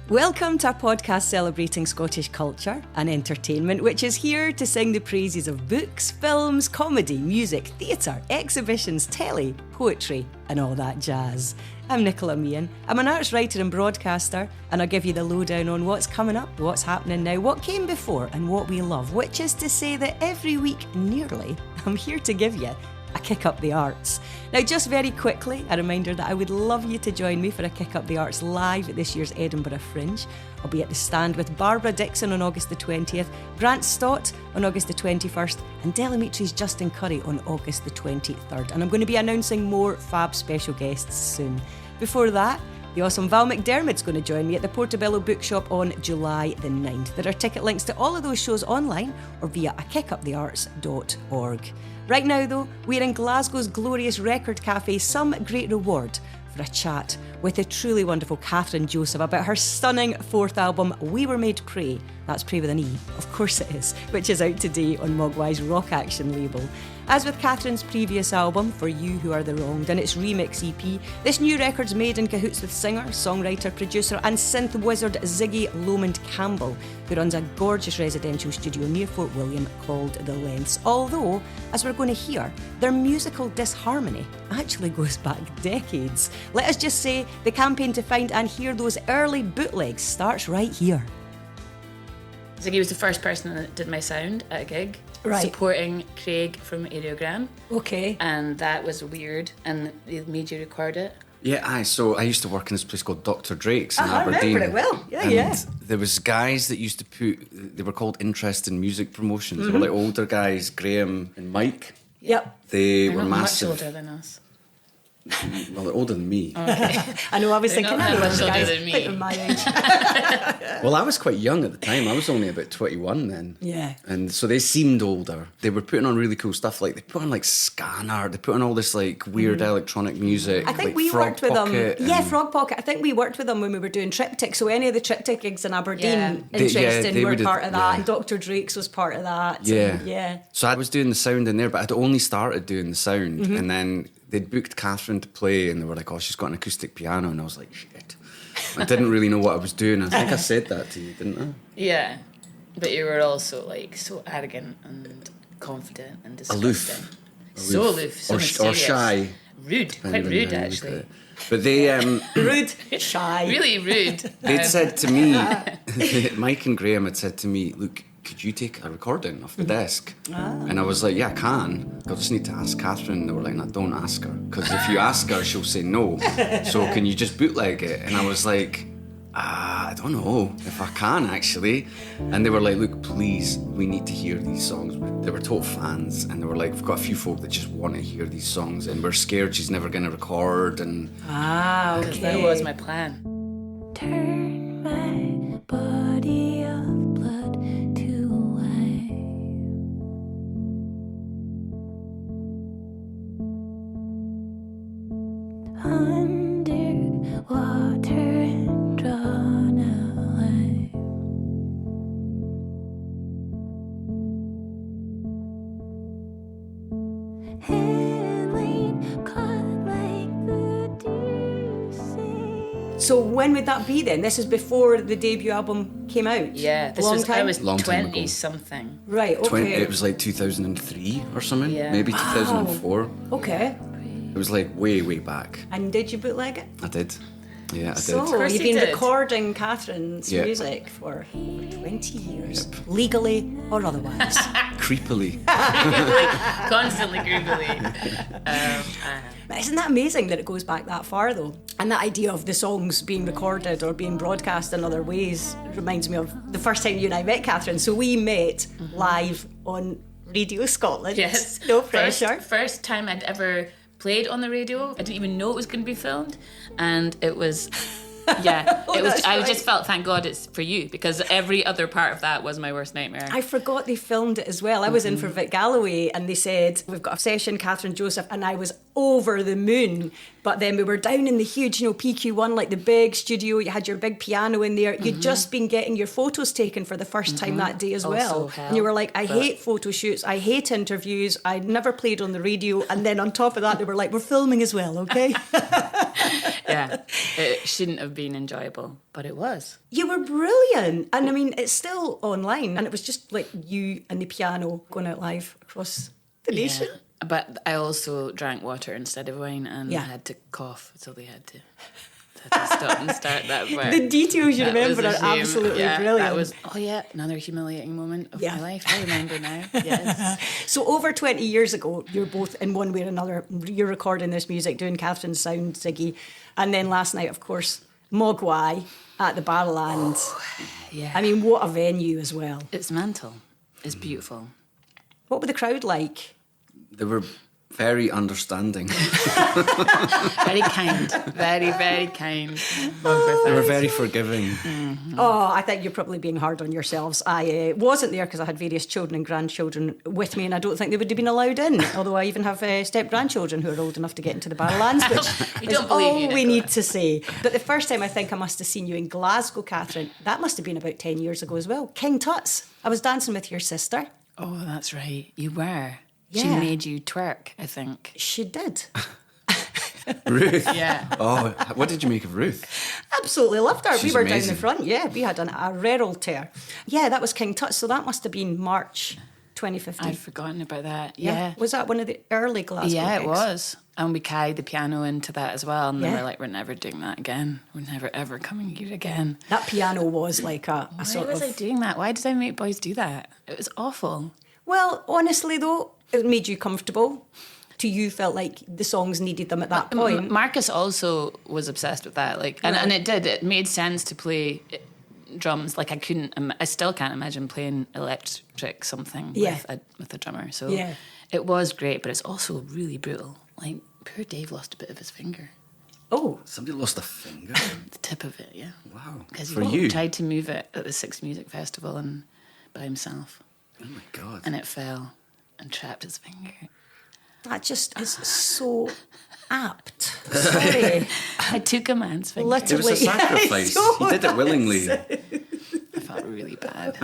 Welcome to our podcast celebrating Scottish culture and entertainment, which is here to sing the praises of books, films, comedy, music, theatre, exhibitions, telly, poetry and all that jazz. I'm Nicola Meehan. I'm an arts writer and broadcaster, and I'll give you the lowdown on what's coming up, what's happening now, what came before and what we love, which is to say that every week, nearly, I'm here to give you a Kick Up the Arts. Now, just very quickly, a reminder that I would love you to join me for a Kick Up the Arts live at this year's Edinburgh Fringe. I'll be at the stand with Barbara Dixon on August the 20th, Grant Stott on August the 21st, and Delamitre's Justin Curry on August the 23rd. And I'm going to be announcing more fab special guests soon. Before that, the awesome Val McDermott's going to join me at the Portobello Bookshop on July the 9th. There are ticket links to all of those shows online or via akickupthearts.org. Right now, though, we're in Glasgow's glorious Record Cafe, Some Great Reward, for a chat with the truly wonderful Kathryn Joseph about her stunning fourth album, We Were Made Prey. That's Prey with an E, of course it is, which is out today on Mogwai's Rock Action label. As with Kathryn's previous album, For You Who Are the Wronged, and its remix EP, this new record's made in cahoots with singer, songwriter, producer and synth wizard Ziggy Lomond Campbell, who runs a gorgeous residential studio near Fort William called The Lengths. Although, as we're going to hear, their musical disharmony actually goes back decades. Let us just say the campaign to find and hear those early bootlegs starts right here. Ziggy was the first person that did my sound at a gig, right, supporting Craig from Audiogram. Okay. And that was weird, and they made you record it. Yeah, so I used to work in this place called Dr. Drake's in Aberdeen. I remember it well, yeah. There was guys that used to they were called Interest in Music Promotions. They were like older guys, Graham and Mike. Yep. They They're were not massive. much older than us. Well, they're older than me. Okay. I know, I was They're thinking, not I know much older guys than me. about my age. Well, I was quite young at the time. I was only about 21 then. Yeah. And so they seemed older. They were putting on really cool stuff. Like, they put on, like, Scanner. They put on all this, like, weird electronic music. I think like we Frog worked with them. Pocket Yeah, Frog Pocket. I think we worked with them when we were doing Triptych. So any of the Triptych gigs in Aberdeen, Yeah. interesting, They were would've- part of that. yeah. And Dr. Drake's was part of that. Yeah. And, yeah. So I was doing the sound in there, but I'd only started doing the sound. And then they'd booked Kathryn to play, and they were like, oh, she's got an acoustic piano. And I was like, shit. I didn't really know what I was doing. I think I said that to you, didn't I? Yeah. But you were also, like, so arrogant and confident and disgusting. Aloof. So aloof, so or mysterious. shy. Rude, quite depending on rude, how you look actually. at it. But they... Rude, shy. Really rude. They'd said to me, Mike and Graham had said to me, look, could you take a recording off the desk? And I was like, yeah, I can. I just need to ask Kathryn. They were like, no, don't ask her. Because if you ask her, she'll say no. So can you just bootleg it? And I was like, I don't know if I can, actually. And they were like, look, please, we need to hear these songs. They were total fans. And they were like, we've got a few folk that just want to hear these songs. And we're scared she's never going to record. And Okay. That was my plan. Turn my body of blood to wine. Underwater and drawn away. Headline caught like the deer sea. So when would that be then? This is before the debut album came out? Yeah, this Long was, time? I was Long time ago. 20-something. Right, okay. it was like 2003 or something. Yeah. Maybe 2004. Okay. It was like way, way back. And did you bootleg it? I did. Yeah, I So did. course you've you been did. recording Kathryn's Yeah. music for 20 years, legally or otherwise. Creepily. Constantly Googling. But isn't that amazing that it goes back that far though? And that idea of the songs being recorded or being broadcast in other ways reminds me of the first time you and I met Kathryn. So we met live on Radio Scotland. Yes. No pressure. First time I'd ever played on the radio. I didn't even know it was going to be filmed. And it was... Yeah, Oh, it was. that's I right. just felt, thank God it's for you, because every other part of that was my worst nightmare. I forgot they filmed it as well. I was in for Vic Galloway and they said, we've got a session, Kathryn Joseph, and I was over the moon. But then we were down in the huge, PQ1, like the big studio. You had your big piano in there. You'd just been getting your photos taken for the first time that day as Also well. hell, And you were like, I hate photo shoots. I hate interviews. I never played on the radio. And then on top of that, they were like, we're filming as well, okay? Yeah, it shouldn't have been enjoyable, but it was. You were brilliant. And I mean, it's still online. And it was just like you and the piano going out live across the nation. Yeah. But I also drank water instead of wine, and Yeah. I had to cough, so they had to stop and start that part. The details you That remember was a are shame. absolutely Yeah, brilliant. That was, another humiliating moment of Yeah. my life. I remember now. Yes. So over 20 years ago, you're both in one way or another, you're recording this music, doing Kathryn's sound, Ziggy. And then last night, of course, Mogwai at the Barrowlands. Yeah. I mean, what a venue as well. It's mental. It's beautiful. What were the crowd like? They were very understanding. Very kind. Very, very kind. They were very forgiving. Oh, I think you're probably being hard on yourselves. I wasn't there because I had various children and grandchildren with me, and I don't think they would have been allowed in. Although I even have step-grandchildren who are old enough to get into the Barrowlands, which We is don't believe all you, we Nicola. need to say. But the first time I think I must have seen you in Glasgow, Kathryn, that must have been about 10 years ago as well. King Tut's. I was dancing with your sister. Oh, that's right. You were. She Yeah. made you twerk, I think. She did. Ruth. Yeah. Oh, what did you make of Ruth? Absolutely loved her. She's we were down amazing. the front. Yeah, we had a rare to her. Yeah, that was King Tut's. So that must have been March 2015. I'd forgotten about that. Yeah. Was that one of the early Glasgow Yeah, it gigs? was. And we carried the piano into that as well. And they Yeah. were like, we're never doing that again. We're never, ever coming here again. That piano was like a Why sort was of... I doing that? Why did I make boys do that? It was awful. Well, honestly though, it made you comfortable. To you felt like the songs needed them at that point. Marcus also was obsessed with that. Like, and it did. It made sense to play drums. Like I still can't imagine playing electric something with a drummer. So Yeah. it was great, but it's also really brutal. Like, poor Dave lost a bit of his finger. Oh, Somebody lost a finger. The tip of it, yeah. Wow. Because For he you? tried to move it at the Six Music Festival and by himself, Oh my God. and it fell and trapped his finger. that just is so apt. Sorry. I took a man's finger. It was a Literally. sacrifice. He did it willingly. I felt really bad.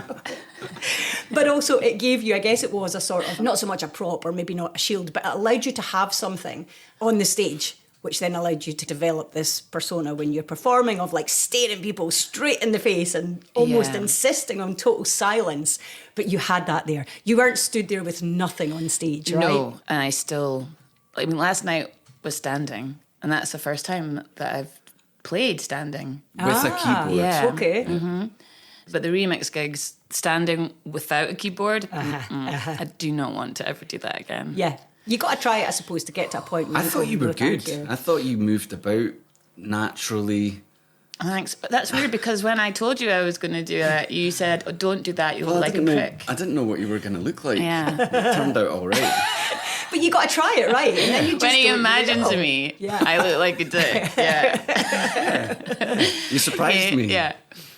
But also it gave you, I guess it was a sort of, not so much a prop or maybe not a shield, but it allowed you to have something on the stage, which then allowed you to develop this persona when you're performing of like staring people straight in the face and almost Yeah. insisting on total silence. But you had that there. You weren't stood there with nothing on stage, right? No, and I mean, last night was standing, and that's the first time that I've played standing. With a keyboard. Yeah. Okay. But the remix gigs, standing without a keyboard, I do not want to ever do that again. Yeah. You got to try it, I suppose, to get to a point where I thought you were "No, thank good. you." I thought you moved about naturally. Thanks. But that's weird because when I told you I was going to do that, you said, oh, don't do that, you look like a prick. I didn't know what you were going to look like. Yeah. It turned out all right. But you got to try it, right? And then you just When he don't imagines know. me, Yeah. I look like a dick. Yeah. You surprised me. Yeah.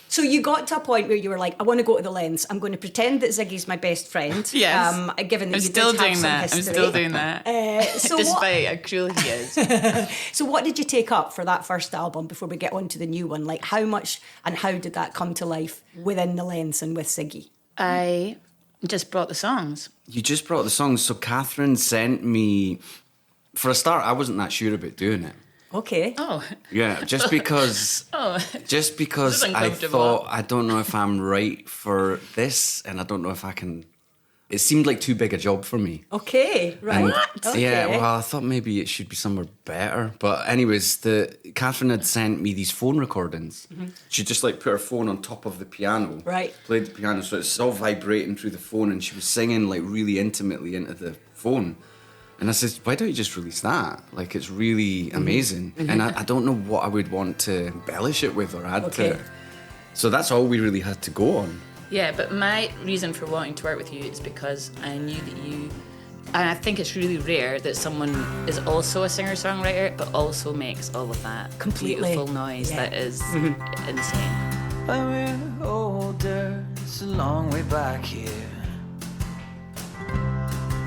So you got to a point where you were like, I want to go to the lens. I'm going to pretend that Ziggy's my best friend. Yes. Given that I'm you still did have doing some that. history. I'm still doing that. So what, Despite how cruel he is. so what did you take up for that first album before we get on to the new one? Like how much and how did that come to life within the lens and with Ziggy? I just brought the songs. You just brought the songs. So Kathryn sent me. For a start, I wasn't that sure about doing it. Okay. Oh. Yeah, just because. Just because This is I uncomfortable. thought I don't know if I'm right for this, and I don't know if I can. It seemed like too big a job for me. Okay. Right. And- Okay. Yeah, well, I thought maybe it should be somewhere better. But anyways, Kathryn had sent me these phone recordings. She just like put her phone on top of the piano. Right. Played the piano, so it's all vibrating through the phone, and she was singing like really intimately into the phone. And I said, why don't you just release that? Like, it's really amazing. And I don't know what I would want to embellish it with or add Okay. to it. So that's all we really had to go on. Yeah, but my reason for wanting to work with you is because I knew that you... And I think it's really rare that someone is also a singer-songwriter, but also makes all of that Completely. beautiful noise Yeah. that is insane. When we're older, it's a long way back here.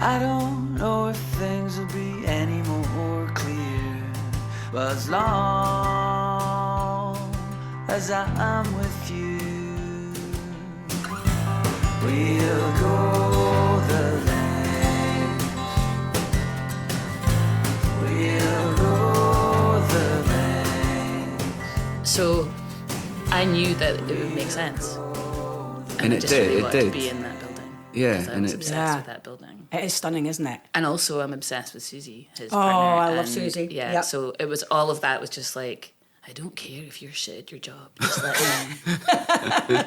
I don't know if things will be any more clear, but as long as I'm with you, we'll go the length. We'll go the length. So I knew that it would make sense. And I it just did, really it wanted did. to be in that building. Yeah, Because I and was it- obsessed Yeah. with that building. It is stunning, isn't it? And also I'm obsessed with Susie, his Oh, partner. I love and Susie. Yeah, Yep. so it was all of that was just like, I don't care if you're shit at your job. Just let me know.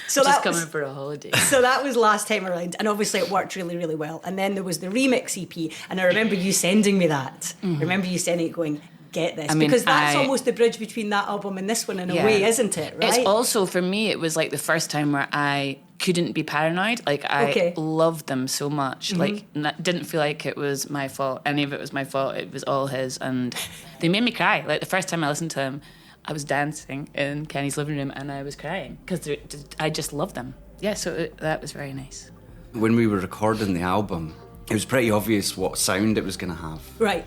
So Just that was, coming for a holiday. so that was last time around, and obviously it worked really, really well. And then there was the remix EP, and I remember you sending me that. I remember you sending it, going, "Get this," I mean, because that's I- almost the bridge between that album and this one in a Yeah. way, isn't it? Right? It's also, for me, it was like the first time where I couldn't be paranoid. Like, I Okay. loved them so much. Like, didn't feel like it was my fault. Any of it was my fault. It was all his. And they made me cry. Like, the first time I listened to them, I was dancing in Kenny's living room and I was crying because I just loved them. Yeah, so that was very nice. When we were recording the album, it was pretty obvious what sound it was going to have. Right.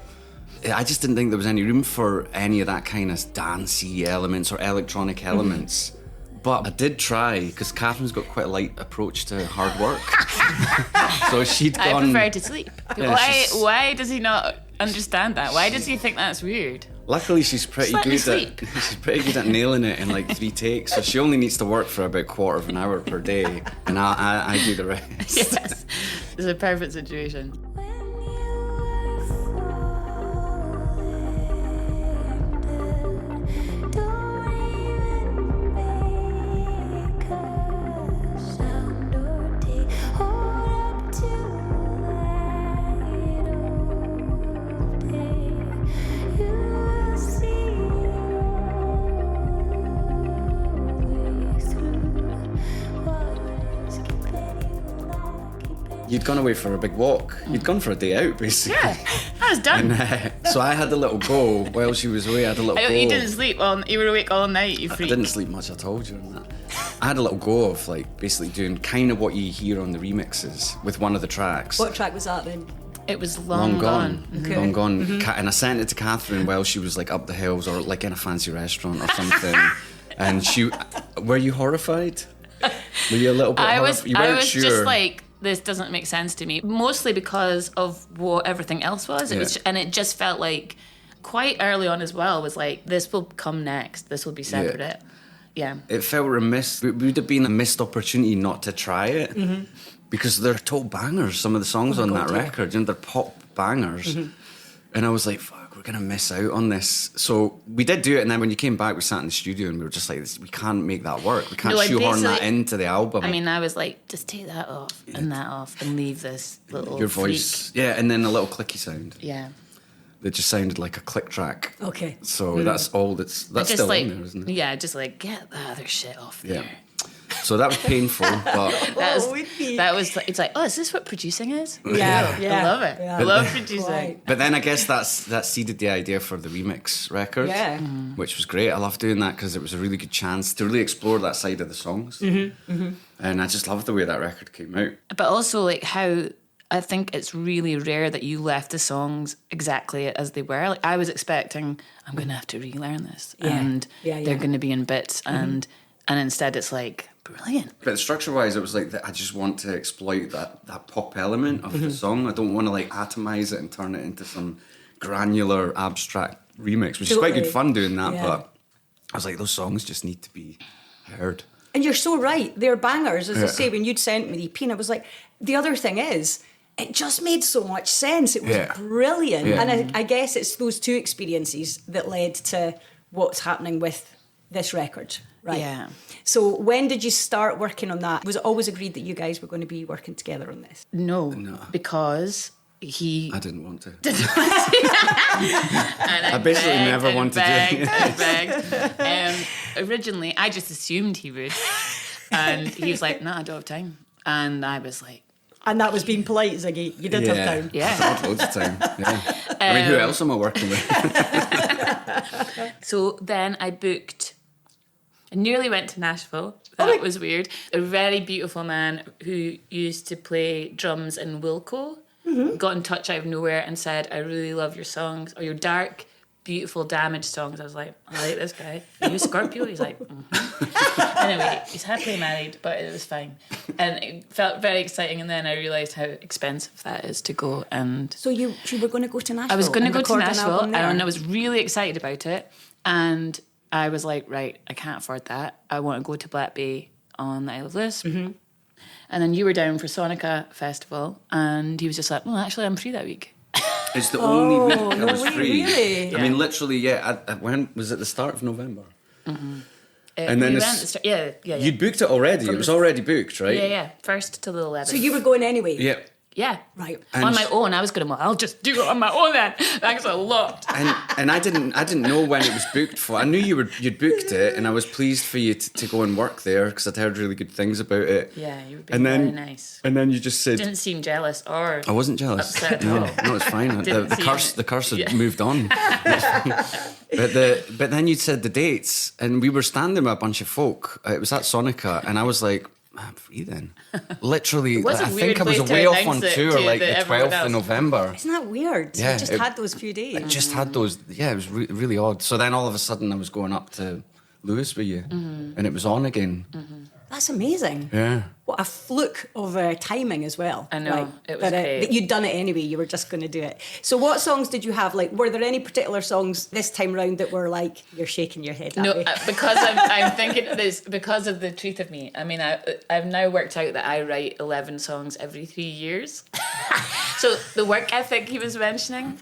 I just didn't think there was any room for any of that kind of dancey elements or electronic elements. But I did try, because Kathryn's got quite a light approach to hard work. So she'd I gone... prefer to sleep. Yeah, she's- Why does he not understand that? Why does he think that's weird? Luckily, she's pretty Just let me good at she's pretty good at nailing it in like 3 takes. So she only needs to work for about quarter of an hour per day, and I do the rest. Yes, it's a perfect situation. When you are don't even make a sound or take hold up to light of day. You will see what is keeping you alive. You'd gone away for a big walk. You'd gone for a day out, basically. Yeah, I was done. So I had a little go while she was away. I had a little go. You didn't sleep. You were awake all night, you I freak. didn't sleep much at all during that. I had a little go of like basically doing kind of what you hear on the remixes with one of the tracks. What track was that then? It was long gone. Okay. Long gone. And I sent it to Kathryn while she was like up the hills or like in a fancy restaurant or something. And she, were you horrified? Were you a little bit I was horrified? You weren't sure. just like, this doesn't make sense to me. Mostly because of what everything else was. It was, Yeah. and it just felt like quite early on as well was like, this will come next. This will be separate. Yeah. It felt remiss. It would have been a missed opportunity not to try it. Because they're total bangers, some of the songs on that God, yeah. record. You know, they're pop bangers. And I was like, fuck, we're going to miss out on this. So we did do it, and then when you came back, we sat in the studio and we were just like, we can't make that work. We can't No, I shoehorn that basically- into the album. I mean, I was like, just take that off and that off and leave this little Your voice. freak. Yeah, and then a little clicky sound. Yeah. That just sounded like a click track. Okay. So that's all that's Just still like, in there, isn't it? yeah, just like, get the other shit off Yeah. there. So that was painful, but That was it's like, oh, is this what producing is? Yeah, yeah. I love it. Yeah. I love producing. Right. but then I guess that seeded the idea for the remix record, Yeah. which was great. I loved doing that because it was a really good chance to really explore that side of the songs. And I just loved the way that record came out. But also like how I think it's really rare that you left the songs exactly as they were. Like I was expecting I'm going to have to relearn this, Yeah. and Yeah, they're yeah. going to be in bits, and instead it's like brilliant. But structure-wise, it was like I just want to exploit that pop element of the song. I don't want to like atomize it and turn it into some granular, abstract remix, which is quite good Totally. fun doing that. Yeah. But I was like, those songs just need to be heard. And you're so right. They're bangers, as I Yeah. say, when you'd sent me the EP, and I was like, the other thing is, it just made so much sense. It was Yeah. brilliant. Yeah. And I guess it's those two experiences that led to what's happening with this record. Right. Yeah. So when did you start working on that? Was it always agreed that you guys were going to be working together on this? No, because he I didn't want to. and I basically never wanted to do it. I begged. Originally, I just assumed he would, and he was like, "No, I don't have time." And I was like, And that was being polite, Ziggy. You did have time. Yeah. I had loads of time. Yeah. I mean, who else am I working with? So then I booked. I nearly went to Nashville. That was weird. A very beautiful man who used to play drums in Wilco got in touch out of nowhere and said, "I really love your songs, or your dark beautiful Damaged songs. I was like, I like this guy. Are you a Scorpio? He's like, Anyway, he's happily married, but it was fine. And it felt very exciting. And then I realised how expensive that is to go. And So you were going to go to Nashville? I was going to go to record an Nashville, album there? and I was really excited about it. And I was like, right, I can't afford that. I want to go to Black Bay on the Isle of Lewis. Mm-hmm. And then you were down for Sonica Festival, and he was just like, well, actually, I'm free that week. It's the only week I no was way, free. really? I mean, literally, yeah. When was it? The start of November. Mm-hmm. And then we it's- went at the start, yeah. You'd booked it already. It was already booked, right? Yeah, 1st to the 11th. So you were going anyway? Yeah. Yeah. Right. On my own, I was going to, well, I'll just do it on my own then. Thanks a lot. And I didn't know when it was booked for. I knew you'd booked it, and I was pleased for you to go and work there because I'd heard really good things about it. Yeah, you were being very nice. And then you just said, Didn't seem jealous or I wasn't jealous. upset at No, all. no, it's fine. Didn't The seem curse had Yeah. moved on. But then you said the dates, and we were standing with a bunch of folk. It was at Sonica, and I was like, I'm free then. Literally, was a I think weird I was way to away off on announce it tour to like the everyone 12th else. of November. Isn't that weird? Yeah, You just it- had those few days. I just had those. Yeah, it was really odd. So then all of a sudden I was going up to Lewis with you, and it was on again. That's amazing. Yeah. What a fluke of timing as well. I know, Like, it was great. that you'd done it anyway, you were just going to do it. So what songs did you have? Like, were there any particular songs this time round that were like, you're shaking your head that No, way? because I'm thinking this because of the truth of me. I mean, I've now worked out that I write 11 songs every 3 years. So the work ethic he was mentioning,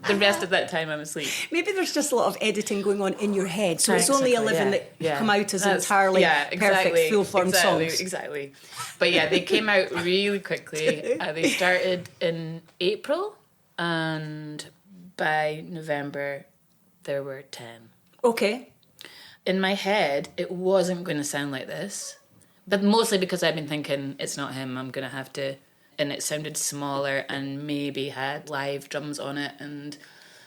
the rest of that time I'm asleep. Maybe there's just a lot of editing going on in your head. So it's Exactly, only 11 that yeah. come out as That's- entirely perfect, full-formed exactly, songs. Exactly. But yeah, they came out really quickly. They started in April, and by November there were 10. Okay. In my head, it wasn't going to sound like this, but mostly because I've been thinking it's not him. I'm going to have to, and it sounded smaller and maybe had live drums on it, and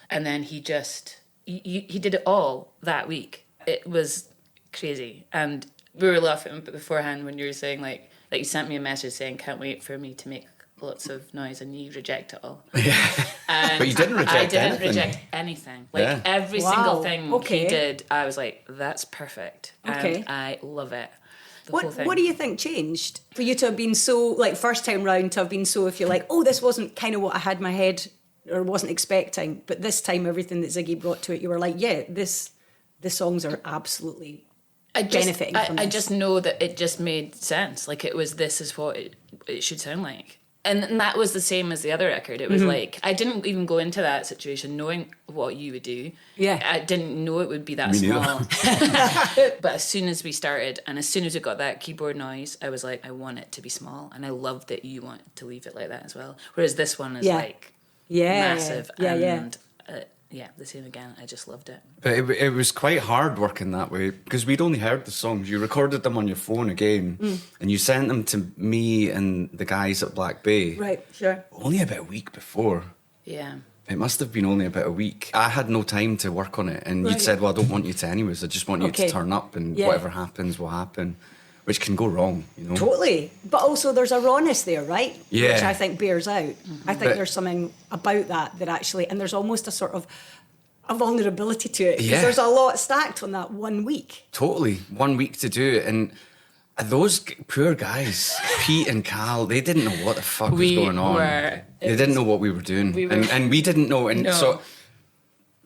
then he just he did it all that week. It was crazy, and we were laughing beforehand when you were saying like you sent me a message saying can't wait for me to make lots of noise, and you reject it all. Yeah. And But you didn't reject I didn't anything. reject anything. Like Yeah. every Wow. single thing Okay. he did, I was like, that's perfect. Okay. And I love it. The whole thing. What do you think changed for you to have been so, like, first time round to have been so, if you're like, oh, this wasn't kind of what I had in my head or wasn't expecting, but this time everything that Ziggy brought to it, you were like, yeah, the songs are absolutely benefiting from I this. just know that it just made sense. Like it was, this is what it should sound like. And that was the same as the other record. It was like, I didn't even go into that situation knowing what you would do. Yeah. I didn't know it would be that Me small. neither. But as soon as we started and as soon as we got that keyboard noise, I was like, I want it to be small. And I love that you want to leave it like that as well. Whereas this one is Yeah. like massive. And the same again. I just loved it. But it was quite hard working that way because we'd only heard the songs. You recorded them on your phone again, and you sent them to me and the guys at Black Bay. Right, sure. Only about a week before. Yeah. It must have been only about a week. I had no time to work on it, and Right. you'd said, "Well, I don't want you to anyways. I just want you Okay. to turn up, and Yeah. whatever happens will happen," which can go wrong, you know. Totally. But also there's a rawness there, right? Yeah. Which I think bears out. I think But- there's something about that actually, and there's almost a sort of a vulnerability to it. Because Yeah. there's a lot stacked on that 1 week. Totally, 1 week to do it, and those poor guys, Pete and Cal, they didn't know what the fuck was We going on. were- They didn't know what we were doing, we were- and we didn't know. And No. so,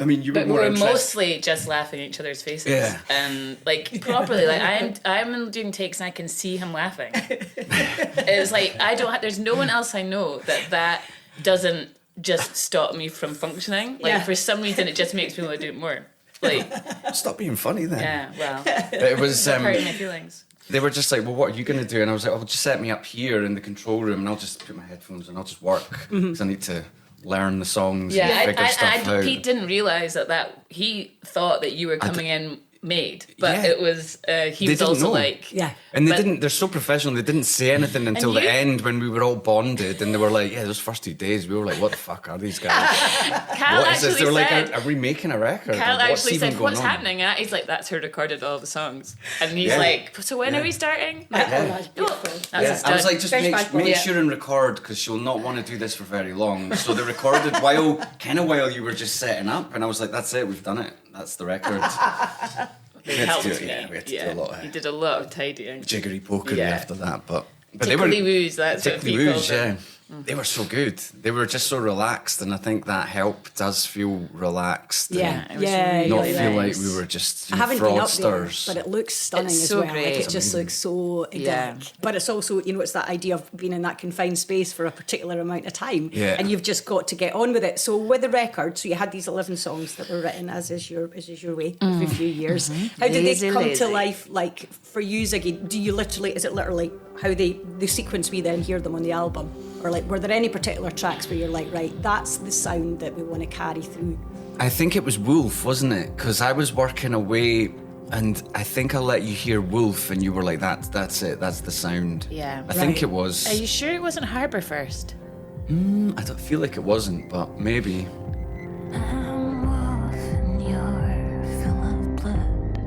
I mean, you were But we more were interested. mostly just laughing at each other's faces. Yeah. And like properly, like I'm doing takes and I can see him laughing. It's like there's no one else I know that doesn't just stop me from functioning. Like Yeah. for some reason it just makes me want to do it more. Like Stop being funny then. yeah, well, It was. hurting my feelings. They were just like, "Well, what are you going to do?" And I was like, "Oh, just set me up here in the control room, and I'll just put my headphones and I'll just work because I need to learn the songs and figure stuff out." Pete didn't realise that he thought that you were coming in made, but Yeah. it was he They was didn't also know. like, Yeah. And they But- didn't. They're so professional. They didn't say anything until the you- end when we were all bonded, and they were like, "Yeah, those first 2 days, we were like, what the fuck are these guys? Kyle What is this?" actually They were like, said, "Are we making a record? Kyle Or what's actually even said, going "What's on?" happening?" And he's like, "That's who recorded all the songs." And he's Yeah. like, "So when are we starting?" Like, Oh, that's beautiful. That's Yeah. his I was done. like, just Fresh make, back make Yeah. sure and record because she'll not want to do this for very long. So they recorded while you were just setting up, and I was like, that's it, we've done it. That's the record. They had to helped do it, me. yeah, we had to do a lot of He did a lot of tidying. Jiggery pokery Yeah. after that, but they were Tickly woos, that's what tickly people woos, call yeah. them. They were so good. They were just so relaxed, and I think that helped us feel relaxed. Yeah, it was yeah, really Not really feel nice. like we were just I haven't been up there, fraudsters. but it looks stunning It's as so well. Like great. it just looks so idyllic. Yeah. But it's also, you know, it's that idea of being in that confined space for a particular amount of time, Yeah. and you've just got to get on with it. So with the record, so you had these 11 songs that were written as is your way every few years. How did Lazy, they come lazy. to life? Like for you, Ziggy, is it literally how the sequence we then hear them on the album, or like were there any particular tracks where you're like, right, that's the sound that we want to carry through? I think it was Wolf, wasn't it? Because I was working away, and I think I let you hear Wolf, and you were like, "That's it. That's the sound." Yeah. I think Right. it was. Are you sure it wasn't Harbour first? I don't feel like it wasn't, but maybe. I'm wolf and you're full of blood.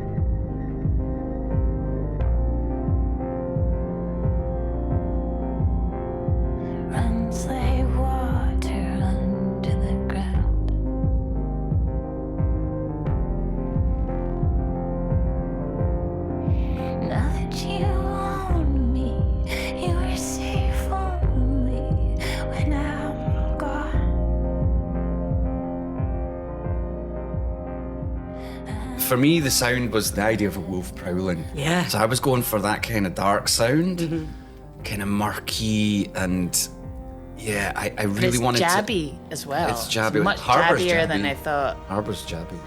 Runs like water under the ground. Now that you own me, you were safe only when I'm gone. For me, the sound was the idea of a wolf prowling. Yeah. So I was going for that kind of dark sound, kind of murky, and yeah, I really It's wanted jabby as well. It's jabby. Much Harbour's jabbier than jabby. I thought. Harbour's jabby.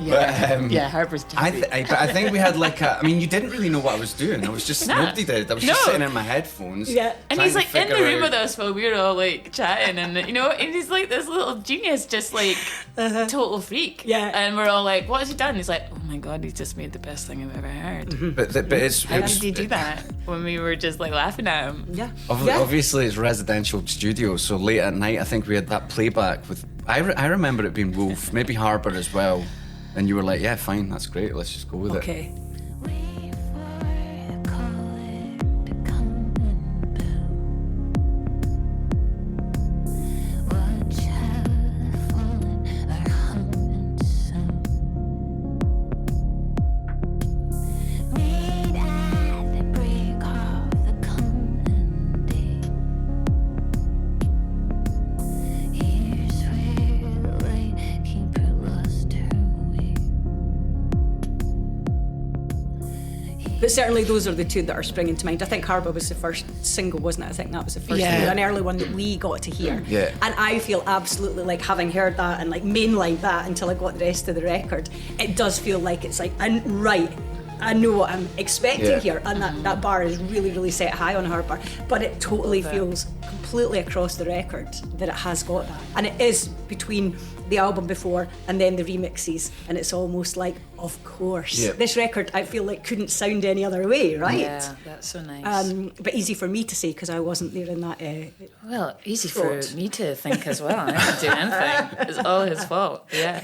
Yeah, Harbour's jabby. But I think we had like a. I mean, you didn't really know what I was doing. I was just nobody did. I was just No. sitting in my headphones. Yeah. And trying he's to like in the figure room out- with us while we were all like chatting, and you know, and he's like this little genius, just like total freak. Yeah. And we're all like, "What has he done?" He's like, "Oh my god, he's just made the best thing I've ever heard." But it's. How did he do that when we were just like laughing at him? Yeah. Obviously, it's residential studio, so late at night, I think we had that playback with. I remember it being Wolf, maybe Harbour as well, and you were like, "Yeah, fine, that's great. Let's just go with it." Okay. Wait for the calling to come and boom. Watch how the fallen are humming soon. Meet at the break of the coming day. Here's where the light keeper lost her way. But certainly those are the two that are springing to mind. I think Harbour was the first single, wasn't it? I think that was the first Yeah. an early one that we got to hear. Yeah. And I feel absolutely like having heard that and like mainlined that until I got the rest of the record, it does feel like it's like, right, I know what I'm expecting Yeah. here. And that bar is really, really set high on Harbour. But it totally feels completely across the record that it has got that. And it is between the album before and then the remixes. And it's almost like, of course. Yeah. This record, I feel like, couldn't sound any other way, right? Yeah, that's so nice. But easy for me to say because I wasn't there in that. Well, easy Thought. for me to think as well. I didn't do anything. It's all his fault. Yeah.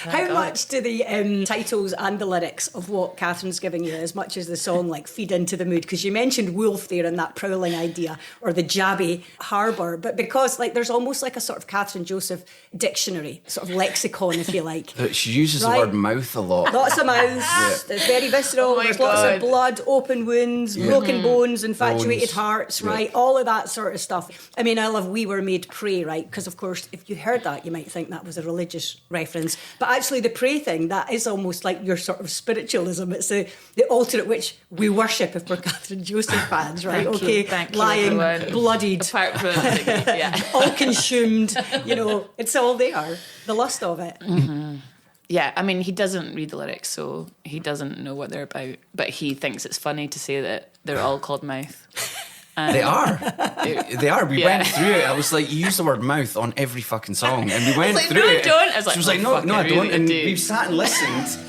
How God. much do the titles and the lyrics of what Kathryn's giving you, as much as the song, like feed into the mood? Because you mentioned wolf there and that prowling idea, or the jabby Harbour, but because like there's almost like a sort of Kathryn Joseph dictionary, sort of lexicon, if you like. But she uses Right. the word mouth a lot. Lots of mouths, it's very visceral, Oh my there's lots of God. blood, open wounds, broken bones, infatuated Bones. hearts, Yeah. right? All of that sort of stuff. I mean, I love We Were Made Prey, right? Because, of course, if you heard that, you might think that was a religious reference. But actually, the prey thing, that is almost like your sort of spiritualism. It's the altar at which we worship if we're Kathryn Joseph fans, right? Thank you. Okay, Thank you, lying, everyone. bloodied, Apart from, yeah. all consumed, you know, it's all there, the lust of it. Yeah, I mean, he doesn't read the lyrics, so he doesn't know what they're about. But he thinks it's funny to say that they're all called mouth. They are. They are. We went through it. I was like, you use the word mouth on every fucking song. And we went through it. Don't. I was like, she was like, no, I don't. Really And do. we sat and listened.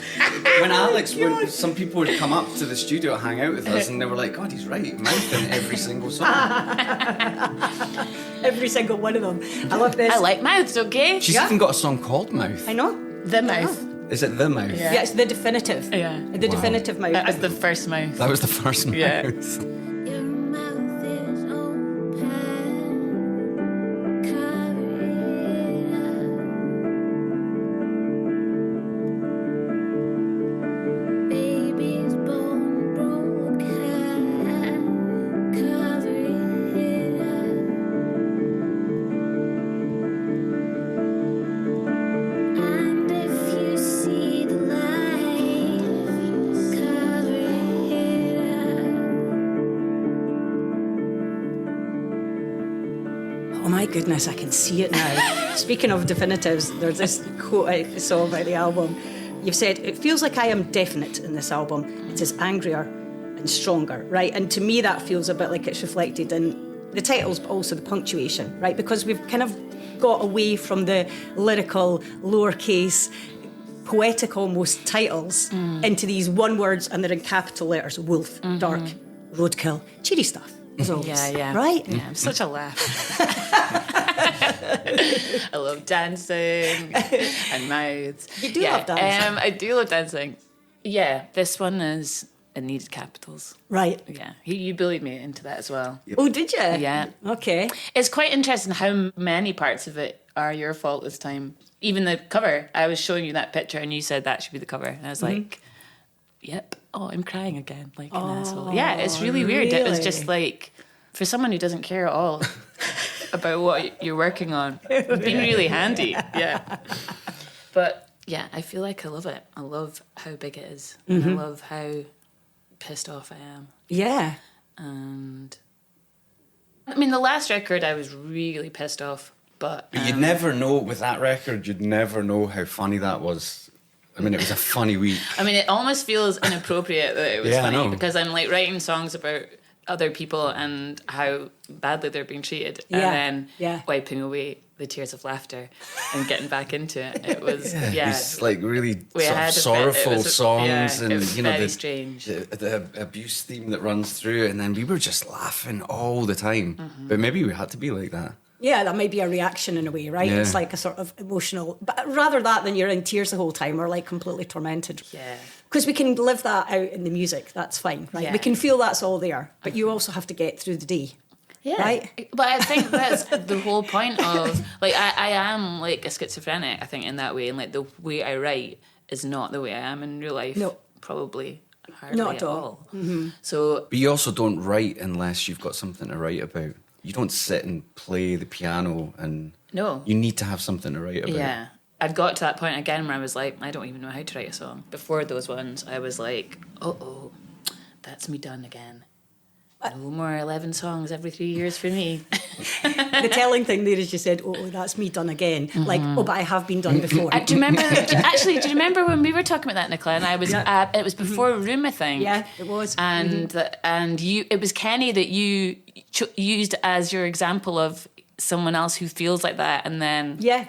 When some people would come up to the studio and hang out with us, and they were like, God, he's right. Mouth in every single song. Every single one of them. I love this. I like mouths, okay? She's even got a song called Mouth. I know. The mouth. Is it The Mouth? Yeah, it's the definitive. Yeah. The definitive mouth. That's the first mouth. That was the first mouth. Yeah. Your mouth is open, cover it up. Baby's bone broken, cover it up. And if you see the light, cover it up. Oh my goodness, I can see it now. Speaking of definitives, there's this quote I saw about the album. You've said, it feels like I am definite in this album. It is angrier and stronger, right? And to me, that feels a bit like it's reflected in the titles, but also the punctuation, right? Because we've kind of got away from the lyrical, lowercase, poetic almost titles into these one words, and they're in capital letters: wolf, dark, roadkill, cheery stuff. As always, Yeah. right? Yeah, I'm such a laugh. I love dancing and mouths. You do love dancing. I do love dancing. Yeah, this one it needed capitals. Right. Yeah, you bullied me into that as well. Oh, did you? Yeah. Okay. It's quite interesting how many parts of it are your fault this time. Even the cover, I was showing you that picture and you said that should be the cover. And I was like, yep. Oh, I'm crying again, like an asshole. Yeah, it's really weird. It was really? just like, for someone who doesn't care at all about what you're working on, it's been really handy. Yeah. But yeah, I feel like I love it. I love how big it is. And I love how pissed off I am. Yeah. And I mean, the last record I was really pissed off, but You'd never know with that record. You'd never know how funny that was. I mean, it was a funny week. I mean, it almost feels inappropriate that it was Yeah, I funny know. because I'm like writing songs about other people and how badly they're being treated, Yeah, and then yeah. wiping away the tears of laughter and getting back into it. It was It was like really We sort of had a bit- sorrowful it was- songs, yeah, and it was you know very the, strange. the abuse theme that runs through, and then we were just laughing all the time. But maybe we had to be like that. Yeah, that might be a reaction in a way, right? Yeah. It's like a sort of emotional, but rather that than you're in tears the whole time or like completely tormented. Yeah. Because we can live that out in the music, that's fine, right? Yeah. We can feel that's all there, but you also have to get through the day. Yeah, Right? But I think that's the whole point of, like, I am like a schizophrenic, I think, in that way, and like the way I write is not the way I am in real life. No. Probably hardly Not at at all. So But you also don't write unless you've got something to write about. You don't sit and play the piano, and no, you need to have something to write about. yeah. I'd got to that point again where I was like, I don't even know how to write a song. Before those ones, I was like, oh, that's me done again. No more 11 songs every 3 years for me. The telling thing there is you said, oh, that's me done again. Like, oh, but I have been done before. Do you remember? Actually, do you remember when we were talking about that, Nicola? And I was. It was before Room, I think. Yeah, it was. And you. It was Kenny that you used as your example of someone else who feels like that, and then Yeah.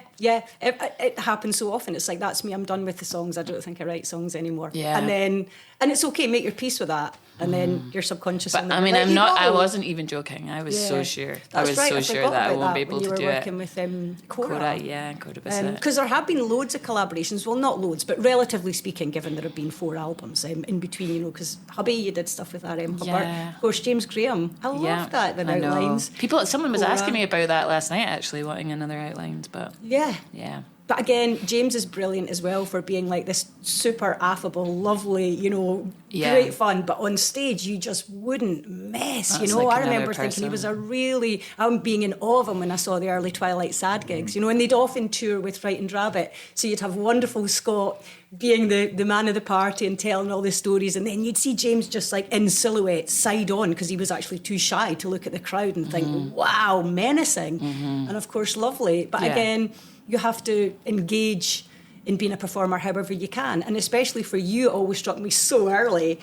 It happens so often. It's like, that's me, I'm done with the songs. I don't think I write songs anymore. Yeah. And it's okay, make your peace with that. And then your subconscious. But will I mean, let I'm you not. I know. wasn't even joking. I was so Yeah. sure. That's I was right, so I sure forgot that I about won't be that able when to do you were it. working with Cora. Cora, yeah, Cora Bissett. Because there have been loads of collaborations. Well, not loads, but relatively speaking, given there have been 4 albums in between, you know, because Hubby, you did stuff with R.M. Hubbard. Yeah. Of course, James Graham. I love that, the I know. outlines. Someone was Cora. asking me about that last night, actually, wanting another outlines, but Yeah. yeah. But again, James is brilliant as well for being like this super affable, lovely, you know, Yeah. great fun. But on stage, you just wouldn't mess, you That's know. like I remember another thinking he was person. I'm being in awe of him when I saw the early Twilight Sad gigs, you know, and they'd often tour with Frightened Rabbit. So you'd have wonderful Scott being the man of the party and telling all the stories. And then you'd see James just like in silhouette, side on, because he was actually too shy to look at the crowd and think, wow, menacing. And of course, lovely. But Yeah. again, you have to engage in being a performer however you can. And especially for you, it always struck me so early,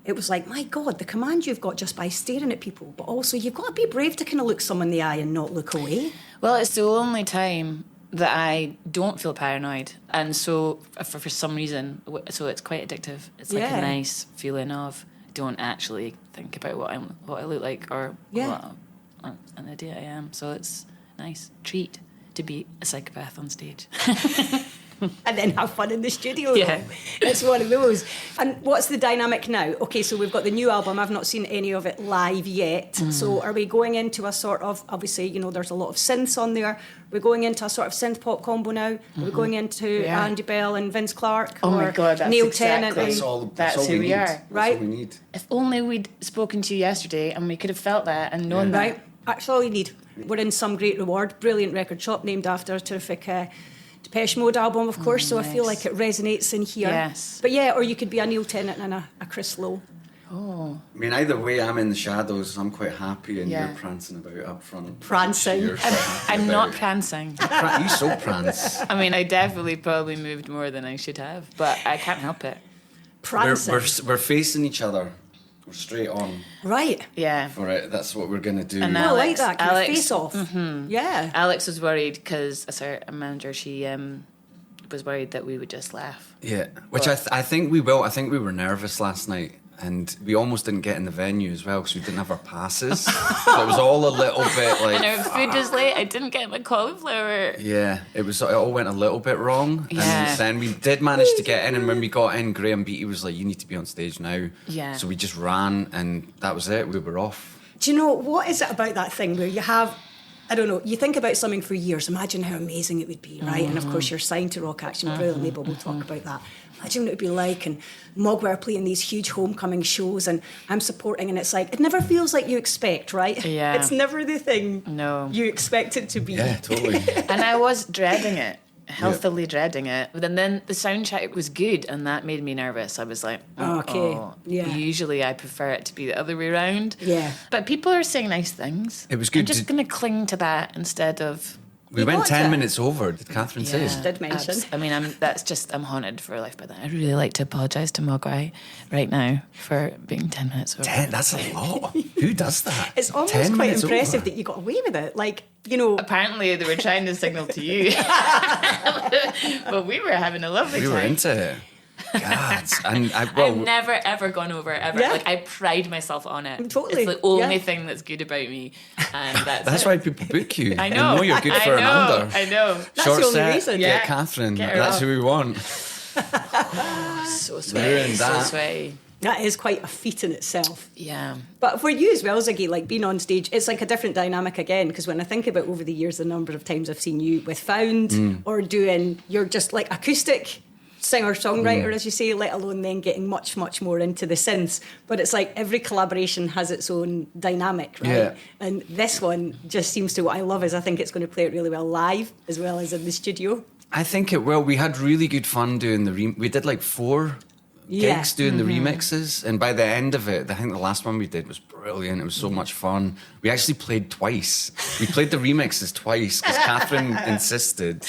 it was like, my God, the command you've got just by staring at people, but also you've got to be brave to kind of look someone in the eye and not look away. Well, it's the only time that I don't feel paranoid, and so for some reason, so it's quite addictive. It's like a nice feeling of don't actually think about what I look like or what an idiot I am. So it's a nice treat to be a psychopath on stage. And then have fun in the studio. Yeah. It's one of those. And what's the dynamic now? Okay, so we've got the new album. I've not seen any of it live yet. So are we going into a sort of, obviously, you know, there's a lot of synths on there. We're going into a sort of synth pop combo now. Are we going into Andy Bell and Vince Clarke? Oh my God, that's Neil Tennant. That's all who we are. That's right? all we need. If only we'd spoken to you yesterday and we could have felt that and known that. Right, that's all you need. We're in Some Great Reward, brilliant record shop named after a terrific Depeche Mode album, of course, so I feel like it resonates in here. Yes. But yeah, or you could be a Neil Tennant and a Chris Lowe. Oh. I mean, either way, I'm in the shadows. I'm quite happy, and Yeah. you're prancing about up front. Prancing. You're quite happy I'm not about it. prancing. You so prance. I mean, I definitely probably moved more than I should have, but I can't help it. Prancing. We're facing each other. We're straight on Right. Yeah. for it. That's what we're gonna do. And I like Alex- that, kind of Alex- face off. Yeah. Alex was worried because, sorry, a manager, she was worried that we would just laugh. Yeah, which I think we will. I think we were nervous last night, and we almost didn't get in the venue as well because we didn't have our passes. So it was all a little bit like. And our food was late. I didn't get my cauliflower. Yeah, it all went a little bit wrong. Yeah. And then we did manage to get in, and when we got in, Graham Beattie was like, "You need to be on stage now." Yeah. So we just ran, and that was it. We were off. Do you know, what is it about that thing where you have, I don't know, you think about something for years, imagine how amazing it would be, right? And of course you're signed to Rock Action brilliantly, but we'll talk about that. Imagine what it would be like, and Mogwai are playing these huge homecoming shows, and I'm supporting, and it's like, it never feels like you expect, right? Yeah. It's never the thing No. you expect it to be. Yeah, totally. And I was dreading it, healthily dreading it. But then the sound check was good, and that made me nervous. I was like, Okay, yeah. Usually I prefer it to be the other way around. Yeah. But people are saying nice things. It was good I'm just to- going to cling to that instead of... We You went got 10 it. minutes over. Did Kathryn say? Did mention. I mean, I'm haunted for life by that. I'd really like to apologise to Mogwai right now for being 10 minutes over. 10? That's a lot. Who does that? It's almost 10 quite minutes impressive over. that you got away with it. Like, you know, Apparently they were trying to signal to you. But we were having a lovely We time. were into it. God. And I've never ever gone over ever. Yeah. Like I pride myself on it. Totally, It's the only yeah. thing that's good about me, and that's it. why people book you. I They know. you're good for I an know. under. I know. That's Short the only set, reason. get Yeah. Kathryn. Get her That's up. who we want. So We're sweaty. in So that. sweaty. that is quite a feat in itself. Yeah. But for you as well, Ziggy, like being on stage, it's like a different dynamic again, because when I think about over the years, the number of times I've seen you with Found or doing, you're just like acoustic singer-songwriter, as you say, let alone then getting much, much more into the synths. But it's like every collaboration has its own dynamic, right? Yeah. And this one just seems to, what I love is I think it's going to play it really well live as well as in the studio. I think it will. We had really good fun doing we did like 4 gigs doing the remixes, and by the end of it, I think the last one we did was brilliant. It was so much fun. We actually played twice. We played the remixes twice because Kathryn insisted.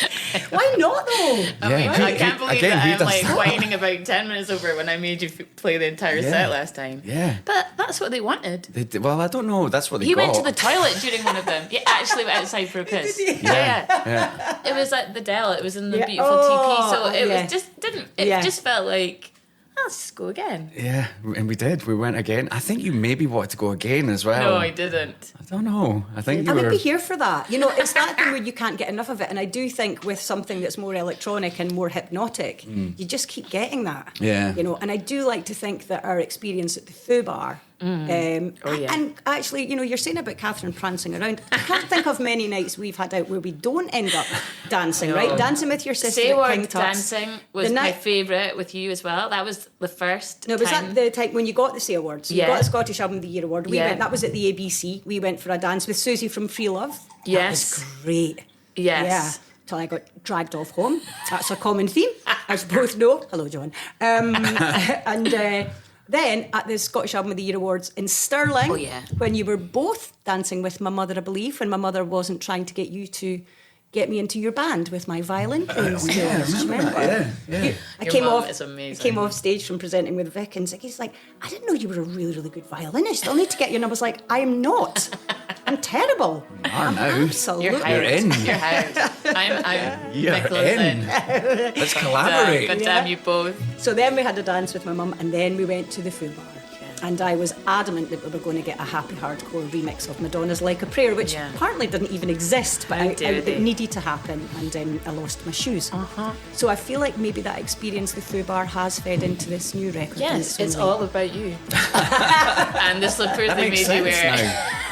Why not though? Yeah, I can't believe again, who that I'm does like that? whining about 10 minutes over when I made you play the entire Yeah. set last time. Yeah. But that's what they wanted. They did, well, I don't know. That's what they He got. went to the toilet during one of them. He actually went outside for a piss. Yeah. Yeah. It was at the Dell. It was in the Yeah. beautiful TP. So it yeah. was just didn't. It Yeah. just felt like, let's just go again. Yeah, and we did. We went again. I think you maybe wanted to go again as well. No, I didn't. I don't know. I think you I would were. be here for that. You know, it's that thing where you can't get enough of it. And I do think with something that's more electronic and more hypnotic, you just keep getting that. Yeah. You know, and I do like to think that our experience at the Foo Bar. yeah. And actually, you know, you're saying about Kathryn prancing around. I can't think of many nights we've had out where we don't end up dancing, No. right? Dancing with your sister Say at King Word Tut's. dancing was The my night- favourite with you as well. That was the first No, was time. that the time when you got the Say Award? So you Yeah. got the Scottish Album of the Year award. We Yeah. went. That was at the ABC. We went for a dance with Susie from Free Love. Yes. That was great. Yes. Yeah. Till I got dragged off home. That's a common theme, as both know. Hello, John. And then at the Scottish Album of the Year Awards in Stirling, Oh, yeah. when you were both dancing with my mother, I believe, when my mother wasn't trying to get you to get me into your band with my violin playing skills. Yeah, I remember that, yeah. I Your came mum off. is amazing. I came off stage from presenting with Vic, and Ziggy's like, "I didn't know you were a really, really good violinist. I'll need to get you." And I was like, "I am not. I'm terrible. You are now. Absolutely. You're hired. in. You're hired. I'm out. You're Nicholas in. Let's collaborate. God damn you both. So then we had a dance with my mum, and then we went to the Foo Bar. And I was adamant that we were going to get a happy hardcore remix of Madonna's Like a Prayer, which apparently didn't even exist, but it needed to happen, and I lost my shoes. So I feel like maybe that experience, the Foo Bar, has fed into this new record. Yes, it's all about you. And the slippers That they makes made you sense wear. now.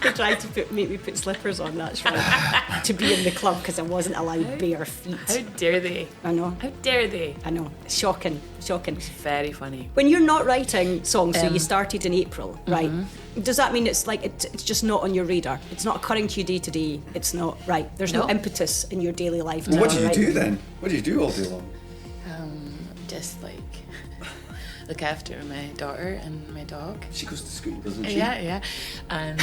They tried to make me put slippers on, that's right, to be in the club because I wasn't allowed bare feet. How dare they? I know. How dare they? I know. Shocking. Very funny. When you're not writing songs, so you started in April, right? Does that mean it's like it's just not on your radar? It's not occurring to you day to day? It's not, right? There's no impetus in your daily life. Well, what do you right? do then? What do you do all day long? Just like look after my daughter and my dog. She goes to school, doesn't she? Yeah. And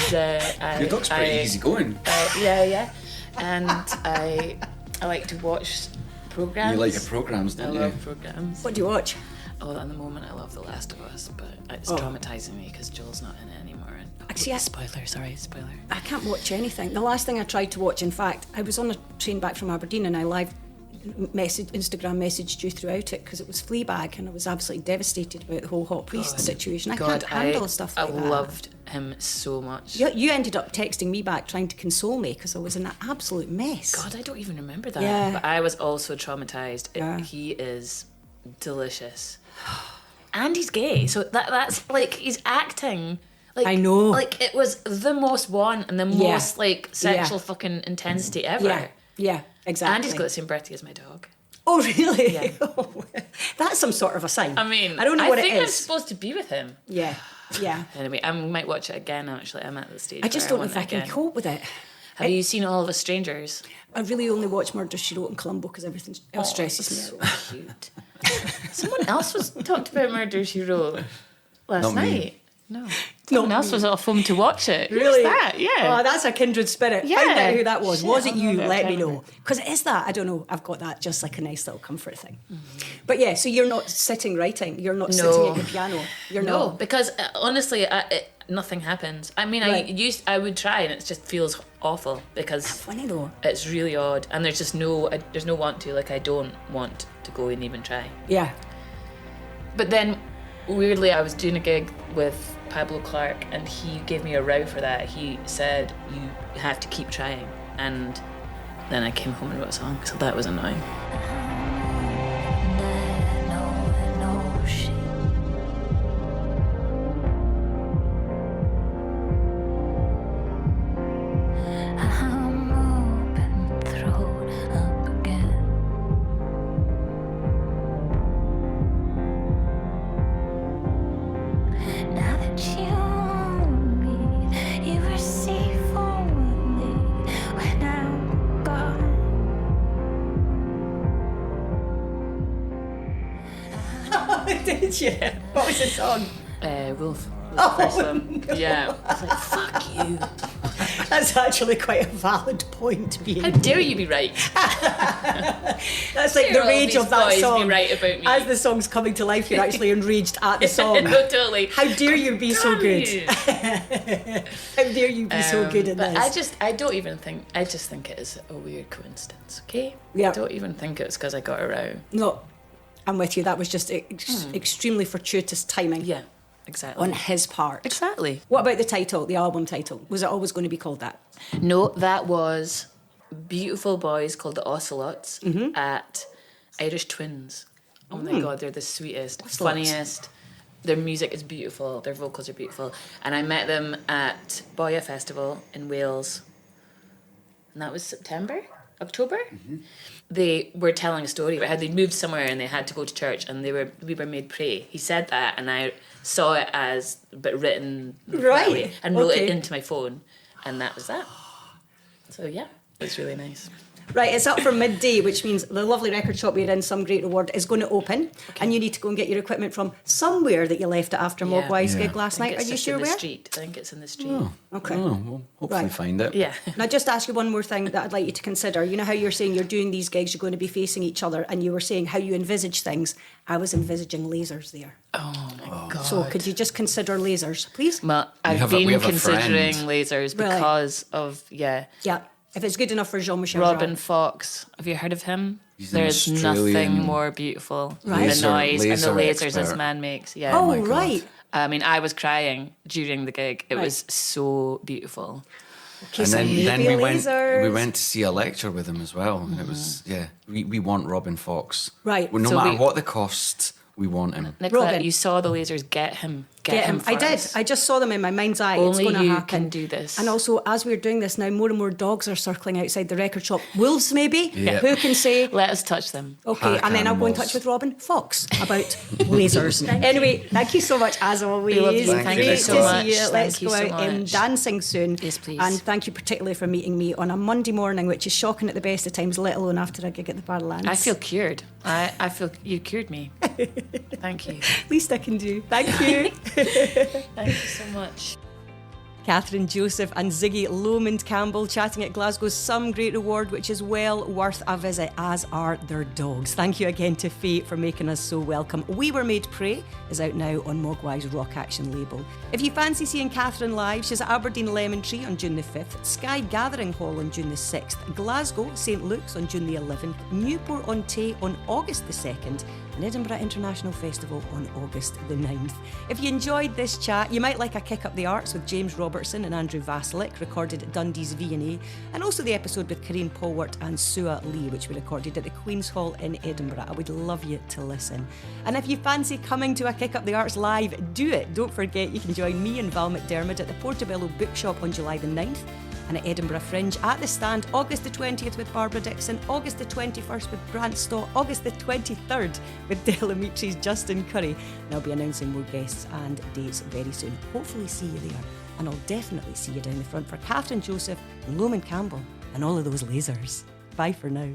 Your dog's pretty easy going. Yeah. And I like to watch programs. You like your programs, don't you? I love programs. What do you watch? Oh, at the moment I love The Last of Us, but it's traumatising me because Joel's not in it anymore. And Actually, spoiler. I can't watch anything. The last thing I tried to watch, in fact, I was on a train back from Aberdeen and I Instagram messaged you throughout it because it was Fleabag and I was absolutely devastated about the whole Hot Priest situation. I can't handle stuff like that. I loved him so much. You ended up texting me back trying to console me because I was in an absolute mess. God, I don't even remember that. Yeah. But I was also traumatised. Yeah. He is delicious. And he's gay, so that's like he's acting. Like, I know. Like it was the most one and the most like sexual fucking intensity ever. Yeah, exactly. And he's got the same birthday as my dog. Oh, really? Yeah. That's some sort of a sign. I mean, I don't know what it think I'm is. supposed to be with him. Yeah. Anyway, I might watch it again. Actually, I'm at the stage. I just where don't know if I want it can again. cope with it. Have you seen All of Us Strangers? I really only watch Murder, She Wrote and Columbo because everything else stresses me out. So cute. Someone else was talked about Murder, She Wrote last Not me. night. No. Someone else was off home to watch it. Really? Who's that? Yeah. Oh, that's a kindred spirit. Yeah. Find out who that was. Shit, Was it you? I'll Let me remember. know. Because it is that. I don't know. I've got that just like a nice little comfort thing. But yeah, so you're not sitting writing. You're not sitting at your piano. You're No, not. because honestly, nothing happens. I mean, Right. I would try, and it just feels awful because Funny though. it's really odd, and there's just there's no want to. Like I don't want to go and even try. Yeah. But then, weirdly, I was doing a gig with Pablo Clark, and he gave me a row for that. He said, "You have to keep trying," and then I came home and wrote a song. So that was annoying. Did you? What was the song? Wolf. Oh, First one. No. Yeah. I was like, fuck you. That's actually quite a valid point being. How dare you be right? That's like the Dare all rage these of that boys be song. right about me. As the song's coming to life, you're actually enraged at the song. No, totally. How dare you be so Damn good? you. How dare you be so good at but this? I just think it is a weird coincidence, okay? Yeah. I don't even think it's because I got a row. No, I'm with you. That was just extremely fortuitous timing. Yeah, exactly. On his part. Exactly. What about the title, the album title? Was it always going to be called that? No, that was beautiful boys called the Ocelots at Irish Twins. Oh my God, they're the sweetest, funniest. Their music is beautiful. Their vocals are beautiful. And I met them at Boya Festival in Wales. And that was October? They were telling a story about how they moved somewhere and they had to go to church and we were made pray. He said that and I saw it as but written that Right, way and wrote it okay. into my phone and that was that. So yeah, it was really nice. Right, it's up for midday, which means the lovely record shop we're in, Some Great Reward, is going to open, and you need to go and get your equipment from somewhere that you left it after Mogwai's gig last night. Are you sure where? I think it's in the street. Oh, Okay. Oh, we'll hopefully find it. Yeah. Now, just ask you one more thing that I'd like you to consider. You know how you're saying you're doing these gigs, you're going to be facing each other, and you were saying how you envisage things. I was envisaging lasers there. Oh my God. So could you just consider lasers, please? Well, We I've have a been friend. considering lasers Really? because of, Yeah. If it's good enough for Jean-Michel Robin Jarre. Fox. Have you heard of him? He's an There's Australian nothing more beautiful than Right. the noise and the laser lasers this expert. man makes. Yeah. Oh, my God. right. I mean, I was crying during the gig. It Right. was so beautiful. Okay, And so then maybe we lasers. went to see a lecture with him as well, and it was we want Robin Fox. Right. Well, no So matter we- what the cost, we want him. Nicola, Robin. you saw the lasers. Get him. Get him. I did. first. I just saw them in my mind's eye. Only it's going to you happen. can do this. And also, as we're doing this now, more and more dogs are circling outside the record shop. Wolves, maybe? Yeah. Who can say? Let us touch them. Okay, Pack and then I'll go in animals. touch with Robin Fox about lasers. Anyway, thank you so much as always. We love you. Thank Great you to so see much. you. Thank Let's you go so out and much. dancing soon. Yes, please. And thank you particularly for meeting me on a Monday morning, which is shocking at the best of times, let alone after a gig at the Barlands. I feel cured. I feel you cured me. Thank you. least I can do. Thank you. Thank you so much. Kathryn Joseph and Ziggy Lomond Campbell chatting at Glasgow's Some Great Reward, which is well worth a visit, as are their dogs. Thank you again to Faye for making us so welcome. We Were Made Prey is out now on Mogwai's Rock Action label. If you fancy seeing Kathryn live, she's at Aberdeen Lemon Tree on June the 5th, Skye Gathering Hall on June the 6th, Glasgow St Luke's on June the 11th, Newport-on-Tay on August the 2nd, and Edinburgh International Festival on August the 9th. If you enjoyed this chat, you might like a Kick Up the Arts with James Robertson and Andrew Vasilik, recorded at Dundee's V&A, and also the episode with Karine Polwart and Sua Lee, which we recorded at the Queen's Hall in Edinburgh. I would love you to listen. And if you fancy coming to a Kick Up the Arts live, do it. Don't forget you can join me and Val McDermott at the Portobello Bookshop on July the 9th, and at Edinburgh Fringe at the Stand, August the 20th with Barbara Dixon, August the 21st with Brant Stott, August the 23rd with Delamitre's Justin Curry. And I'll be announcing more guests and dates very soon. Hopefully see you there. And I'll definitely see you down the front for Kathryn Joseph and Lomond Campbell and all of those lasers. Bye for now.